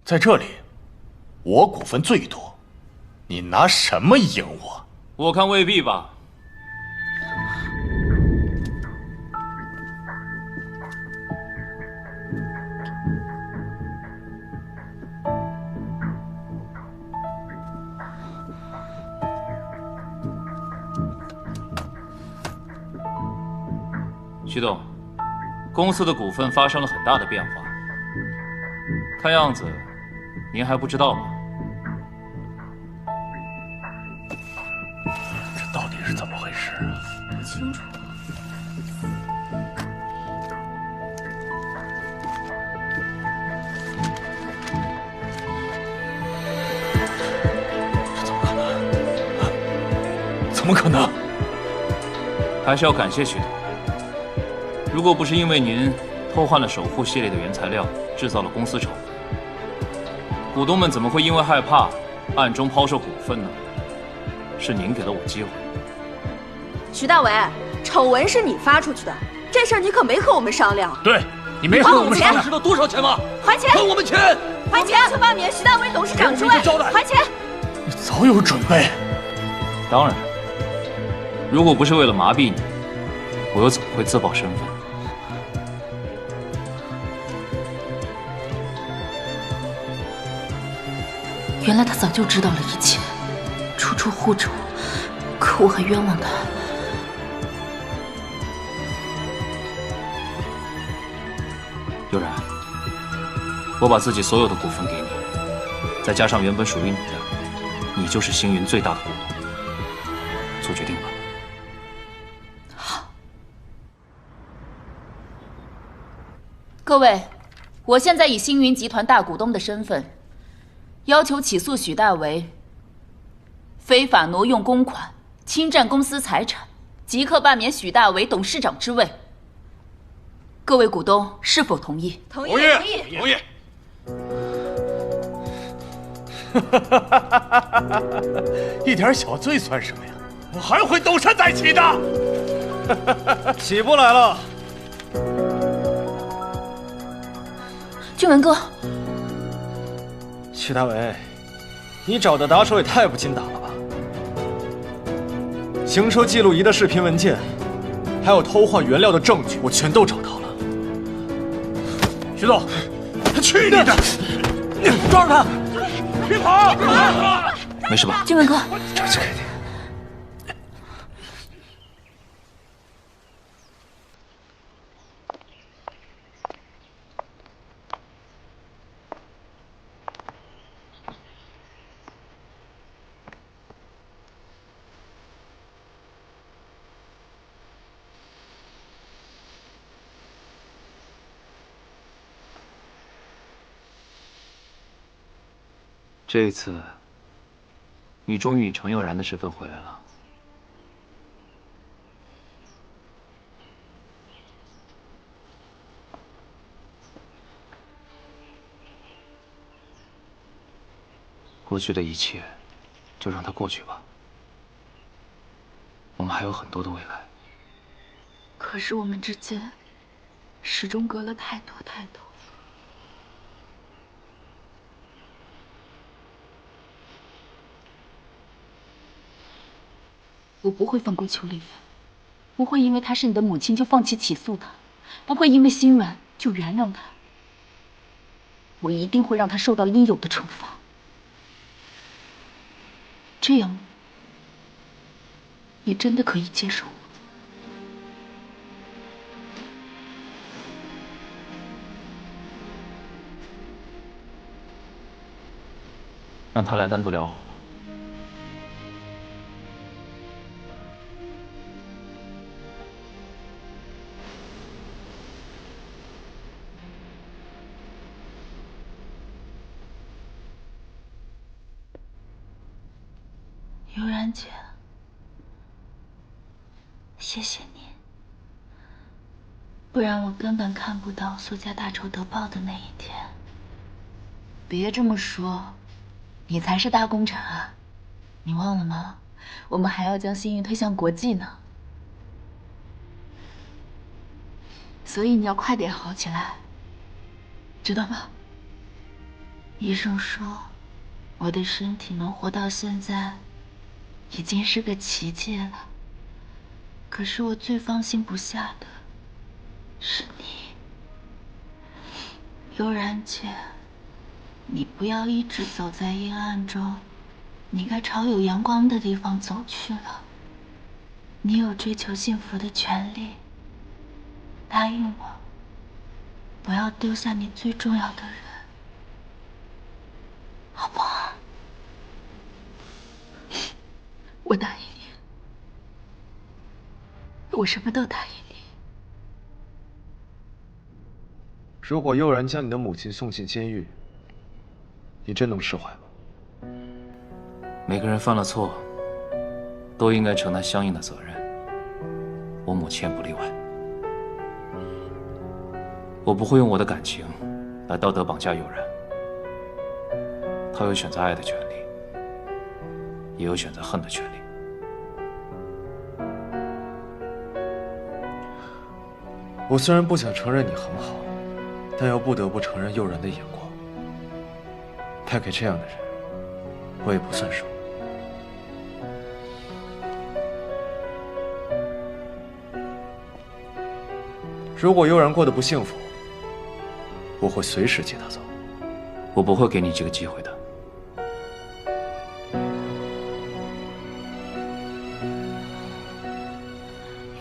在这里，我股份最多，你拿什么赢我？我看未必吧。徐董，公司的股份发生了很大的变化，看样子您还不知道吧？这到底是怎么回事啊？不清楚。这怎么可能？怎么可能？还是要感谢徐董。如果不是因为您偷换了守护系列的原材料，制造了公司丑闻，股东们怎么会因为害怕暗中抛售股份呢？是您给了我机会。徐大伟，丑闻是你发出去的，这事儿你可没和我们商量。对，你没和我们商量。知道多少钱吗？还钱！还我们钱！还钱！就罢免徐大伟董事长之位，还钱！你早有准备。当然，如果不是为了麻痹你，我又怎么会自曝身份？原来他早就知道了一切，处处护着我，可我还冤枉他。悠然，我把自己所有的股份给你，再加上原本属于你的，你就是星云最大的股东。做决定吧。好。各位，我现在以星云集团大股东的身份，要求起诉许大为非法挪用公款、侵占公司财产，即刻罢免许大为董事长之位。各位股东是否同意？同意，同意，同意，同意。一点小罪算什么呀？我还会东山再起的。起不来了。俊文哥，徐大伟，你找的打手也太不经打了吧！行车记录仪的视频文件，还有偷换原料的证据，我全都找到了。徐总，去你的！抓住他！别跑！没事吧？俊文哥，这肯定。这一次，你终于以程悠然的身份回来了。过去的一切，就让它过去吧。我们还有很多的未来。可是我们之间始终隔了太多太多。我不会放过邱丽媛，不会因为她是你的母亲就放弃起诉她，不会因为心软就原谅她。我一定会让她受到应有的惩罚。这样，你真的可以接受我？让他来单独聊好。悠然姐，谢谢你，不然我根本看不到苏家大仇得报的那一天。别这么说，你才是大功臣啊！你忘了吗？我们还要将星云推向国际呢。所以你要快点好起来，知道吗？医生说，我的身体能活到现在，已经是个奇迹了。可是我最放心不下的是你，悠然姐，你不要一直走在阴暗中，你该朝有阳光的地方走去了。你有追求幸福的权利，答应我，不要丢下你最重要的人，好不好？我答应你，我什么都答应你。如果悠然将你的母亲送进监狱，你真能释怀吗？每个人犯了错，都应该承担相应的责任。我母亲也不例外。我不会用我的感情来道德绑架悠然。她有选择爱的权利，也有选择恨的权利。我虽然不想承认你很好，但又不得不承认诱人的眼光。派给这样的人，我也不算什么。如果悠然过得不幸福，我会随时接她走。我不会给你这个机会的。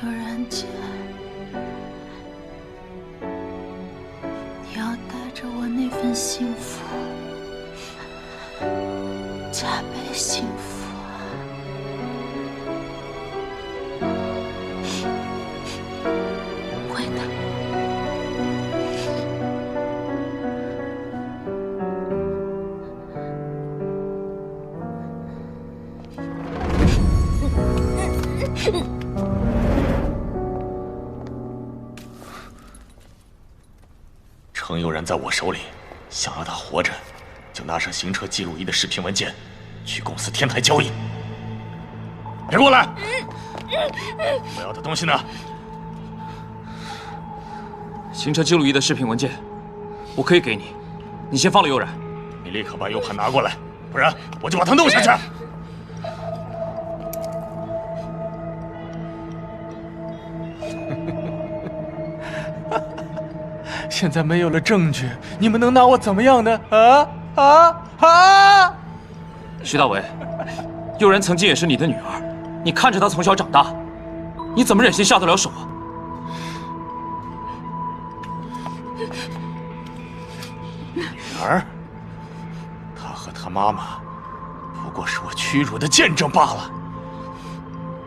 悠然姐，你要带着我那份幸福，加倍幸福啊！会的。程悠然在我手里，想要他活着，就拿上行车记录仪的视频文件，去公司天台交易。别过来！我要的东西呢？行车记录仪的视频文件，我可以给你，你先放了悠然。你立刻把 U 盘拿过来，不然我就把它弄下去。现在没有了证据，你们能拿我怎么样呢？徐大为，悠然曾经也是你的女儿，你看着她从小长大，你怎么忍心下得了手啊？女儿，她和她妈妈不过是我屈辱的见证罢了。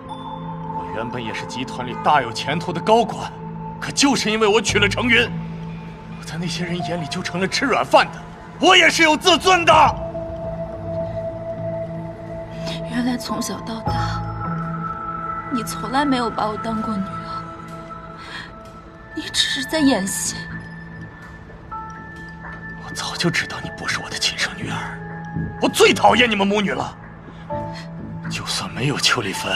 我原本也是集团里大有前途的高管，可就是因为我娶了程云，我在那些人眼里就成了吃软饭的。我也是有自尊的。原来从小到大，你从来没有把我当过女儿，你只是在演戏。我早就知道你不是我的亲生女儿，我最讨厌你们母女了。就算没有邱丽芬，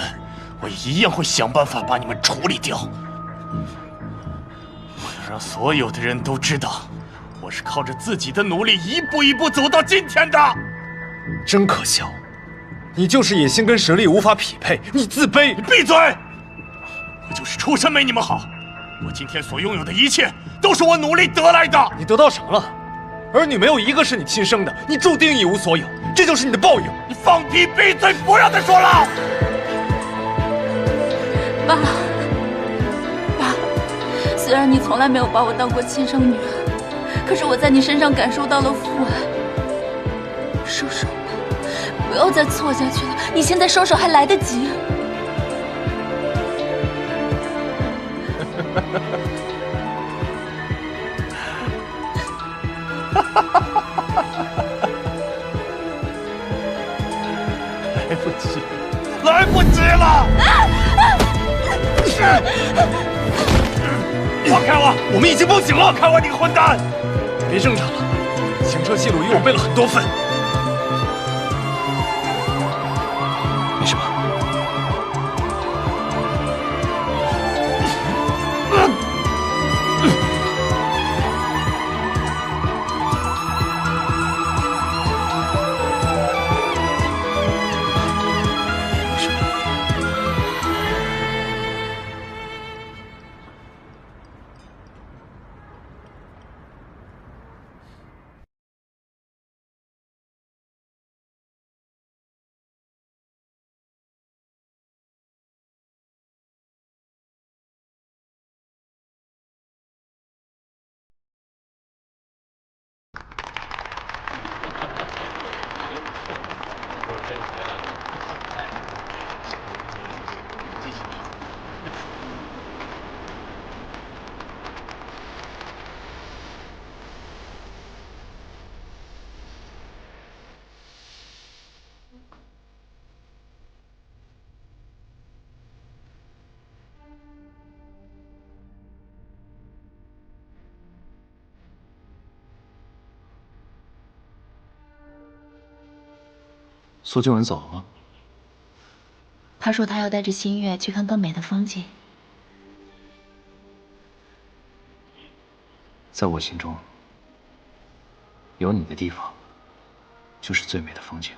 我也一样会想办法把你们处理掉。我要让所有的人都知道，我是靠着自己的努力一步一步走到今天的。真可笑，你就是野心跟实力无法匹配，你自卑。你闭嘴！我就是出身没你们好，我今天所拥有的一切都是我努力得来的。你得到什么了？儿女没有一个是你亲生的，你注定一无所有，这就是你的报应。你放屁！闭嘴！不要再说了。爸，虽然你从来没有把我当过亲生女儿，可是我在你身上感受到了父爱。收手吧，不要再错下去了，你现在收手还来得及。来不及，来不及了！放开我！我们已经报警了。放开我，你个混蛋！别挣扎了，行车记录仪我备了很多份。没什么。苏静雯走了吗？他说他要带着新月去看更美的风景。在我心中，有你的地方，就是最美的风景。